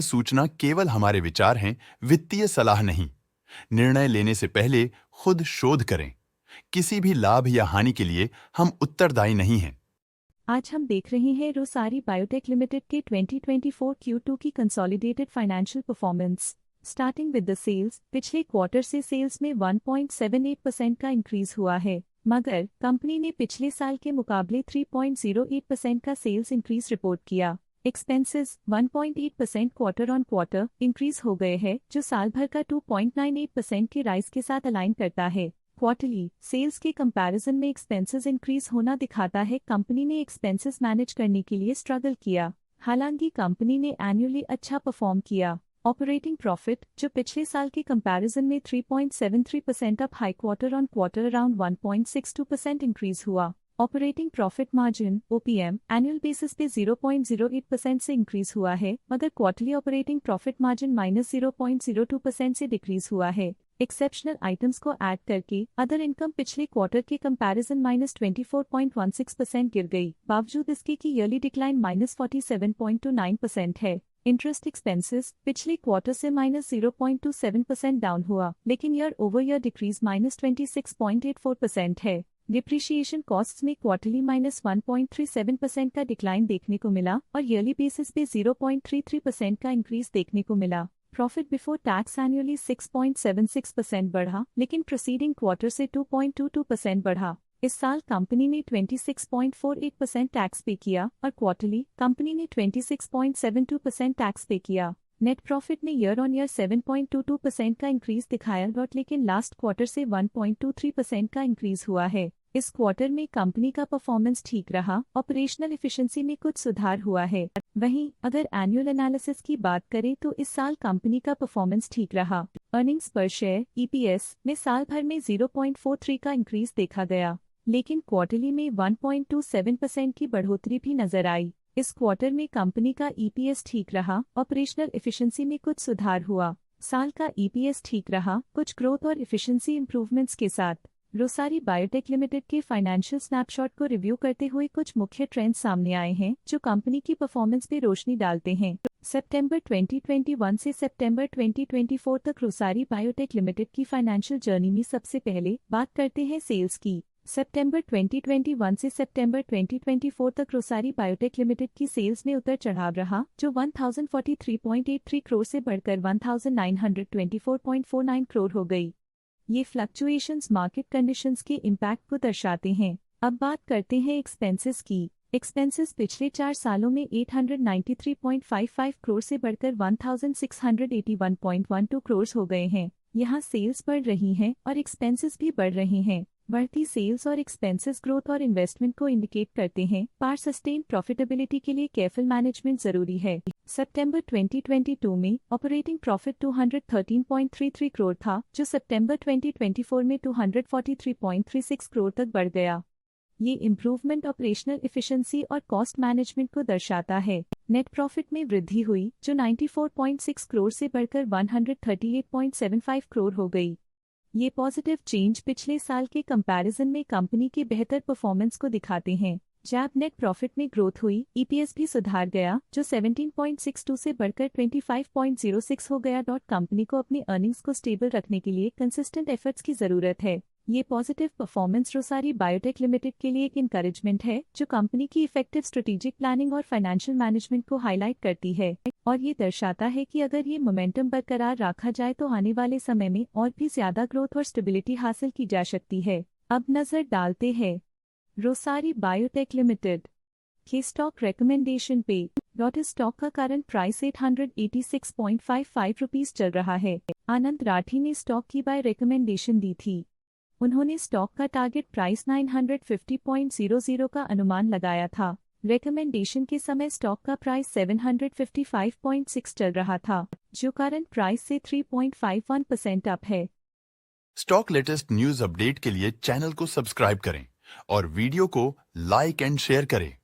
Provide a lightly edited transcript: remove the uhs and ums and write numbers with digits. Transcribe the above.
सूचना केवल हमारे विचार हैं, वित्तीय सलाह नहीं। निर्णय लेने से पहले खुद शोध करें। किसी भी लाभ या हानि के लिए हम उत्तरदायी नहीं हैं। आज हम देख रहे हैं रोसारी बायोटेक लिमिटेड के 2024 Q2 की consolidated financial performance. Starting with the sales, पिछले क्वार्टर से सेल्स में 1.78% का इंक्रीज हुआ है, मगर कंपनी ने पिछले साल के मुकाबले 3.08% का सेल्स इंक्रीज रिपोर्ट किया। Expenses 1.8% quarter on quarter increase हो गए हैं, जो साल भर का 2.98% के राइज के साथ अलाइन करता है। क्वार्टरली सेल्स के कंपैरिजन में एक्सपेंसेस इंक्रीज होना दिखाता है कंपनी ने एक्सपेंसेस मैनेज करने के लिए स्ट्रगल किया। हालांकि कंपनी ने एनुअली अच्छा परफॉर्म किया। ऑपरेटिंग प्रॉफिट, जो पिछले साल के कंपैरिजन में 3.73% up high quarter on quarter around 1.62% increase हुआ। Operating profit margin OPM annual basis पे 0.08% से इंक्रीज हुआ है, मगर क्वार्टरली ऑपरेटिंग प्रॉफिट मार्जिन -0.02% से डिक्रीज हुआ है। एक्सेप्शनल आइटम्स को ऐड करके अदर इनकम पिछले क्वार्टर के कंपैरिजन -24.16% गिर गई, बावजूद इसके कि ईयरली डिक्लाइन -47.29% है। इंटरेस्ट एक्सपेंसेस पिछले क्वार्टर से -0.27% डाउन हुआ, लेकिन ईयर ओवर ईयर डिक्रीज -26.84% है। डिप्रिशिएशन कॉस्ट्स में क्वार्टरली -1.37% का डिक्लाइन देखने को मिला और ईयरली बेसिस पे 0.33% का इंक्रीज देखने को मिला। प्रॉफिट बिफोर टैक्स एनुअली 6.76% बढ़ा, लेकिन प्रोसीडिंग क्वार्टर से 2.22% बढ़ा। इस साल कंपनी ने 26.48% टैक्स पे किया और क्वार्टरली कंपनी ने 26.72% टैक्स पे किया। नेट प्रॉफिट ने ईयर ऑन ईयर 7.22% का इंक्रीज दिखाया, लेकिन लास्ट क्वार्टर से 1.23% का इंक्रीज हुआ है। इस क्वार्टर में कंपनी का परफॉर्मेंस ठीक रहा, ऑपरेशनल एफिशिएंसी में कुछ सुधार हुआ है। वहीं अगर एनुअल एनालिसिस की बात करें तो इस साल कंपनी का परफॉर्मेंस ठीक रहा। अर्निंग्स पर शेयर EPS में साल भर में 0.43 का इंक्रीज देखा गया, लेकिन क्वार्टरली में 1.27% की बढ़ोतरी भी नजर आई। इस क्वार्टर में कंपनी का EPS ठीक रहा, ऑपरेशनल एफिशिएंसी में कुछ सुधार हुआ। साल का EPS ठीक रहा, कुछ ग्रोथ और एफिशिएंसी इंप्रूवमेंट्स के साथ। रोसारी बायोटेक लिमिटेड के फाइनेंशियल स्नैपशॉट को रिव्यू करते हुए कुछ मुख्य ट्रेंड्स सामने आए हैं, जो कंपनी की परफॉर्मेंस पे रोशनी डालते हैं। सितंबर 2021 से सितंबर 2024 तक रोसारी बायोटेक लिमिटेड की फाइनेंशियल जर्नी में सबसे पहले बात करते हैं सेल्स की। सितंबर 2021 से सितंबर 2024 तक रोसारी बायोटेक लिमिटेड की सेल्स में उतर चढ़ाव रहा, जो 1043.83 करोड़ से बढ़कर 1924.49 करोड़ हो गई। ये फ्लक्चुएशंस मार्केट कंडीशंस के इम्पैक्ट को दर्शाते हैं। अब बात करते हैं एक्सपेंसेस की। एक्सपेंसेस पिछले 4 सालों में 893.55 करोड़ से बढ़कर 1681.12 करोड़ हो गए हैं। यहाँ सेल्स बढ़ रही हैं और एक्सपेंसेस भी बढ़ रहे हैं। बढ़ती सेल्स और एक्सपेंसेस ग्रोथ और इन्वेस्टमेंट को इंडिकेट करते हैं, पर सस्टेन प्रॉफिटेबिलिटी के लिए केयरफुल मैनेजमेंट जरूरी है। सितंबर 2022 में ऑपरेटिंग प्रॉफिट 213.33 करोड़ था, जो सितंबर 2024 में 243.36 करोड़ तक बढ़ गया। ये इम्प्रूवमेंट ऑपरेशनल एफिशिएंसी और कॉस्ट मैनेजमेंट को दर्शाता है। नेट प्रॉफिट में वृद्धि हुई, जो 94.6 करोड़ से बढ़कर 138.75 करोड़ हो गई। ये पॉजिटिव चेंज पिछले साल के कंपैरिजन में कंपनी की बेहतर परफॉर्मेंस को दिखाते हैं। जब नेट प्रॉफिट में ग्रोथ हुई, EPS भी सुधार गया, जो 17.62 से बढ़कर 25.06 हो गया। कंपनी को अपनी अर्निंग्स को स्टेबल रखने के लिए कंसिस्टेंट एफर्ट्स की जरूरत है। ये positive performance Rossari biotech limited के लिए एक इंकरेजमेंट है, जो कंपनी की इफेक्टिव स्ट्रेटेजिक प्लानिंग और फाइनेंशियल मैनेजमेंट को हाईलाइट करती है, और ये दर्शाता है कि अगर ये मोमेंटम बरकरार रखा जाए तो आने वाले समय में और भी ज्यादा ग्रोथ और स्टेबिलिटी हासिल की जा सकती है। अब नजर डालते हैं रोसारी बायोटेक लिमिटेड के स्टॉक रिकमेंडेशन पे। स्टॉक का करंट प्राइस 886.55 रुपीज चल रहा है। आनंद राठी ने स्टॉक की बाय रिकमेंडेशन दी थी। उन्होंने स्टॉक का टारगेट प्राइस 950.00 का अनुमान लगाया था। रिकमेंडेशन के समय स्टॉक का प्राइस 755.6 चल रहा था, जो करंट प्राइस से 3.51% अप है। स्टॉक लेटेस्ट न्यूज अपडेट के लिए चैनल को सब्सक्राइब करें और वीडियो को लाइक एंड शेयर करें।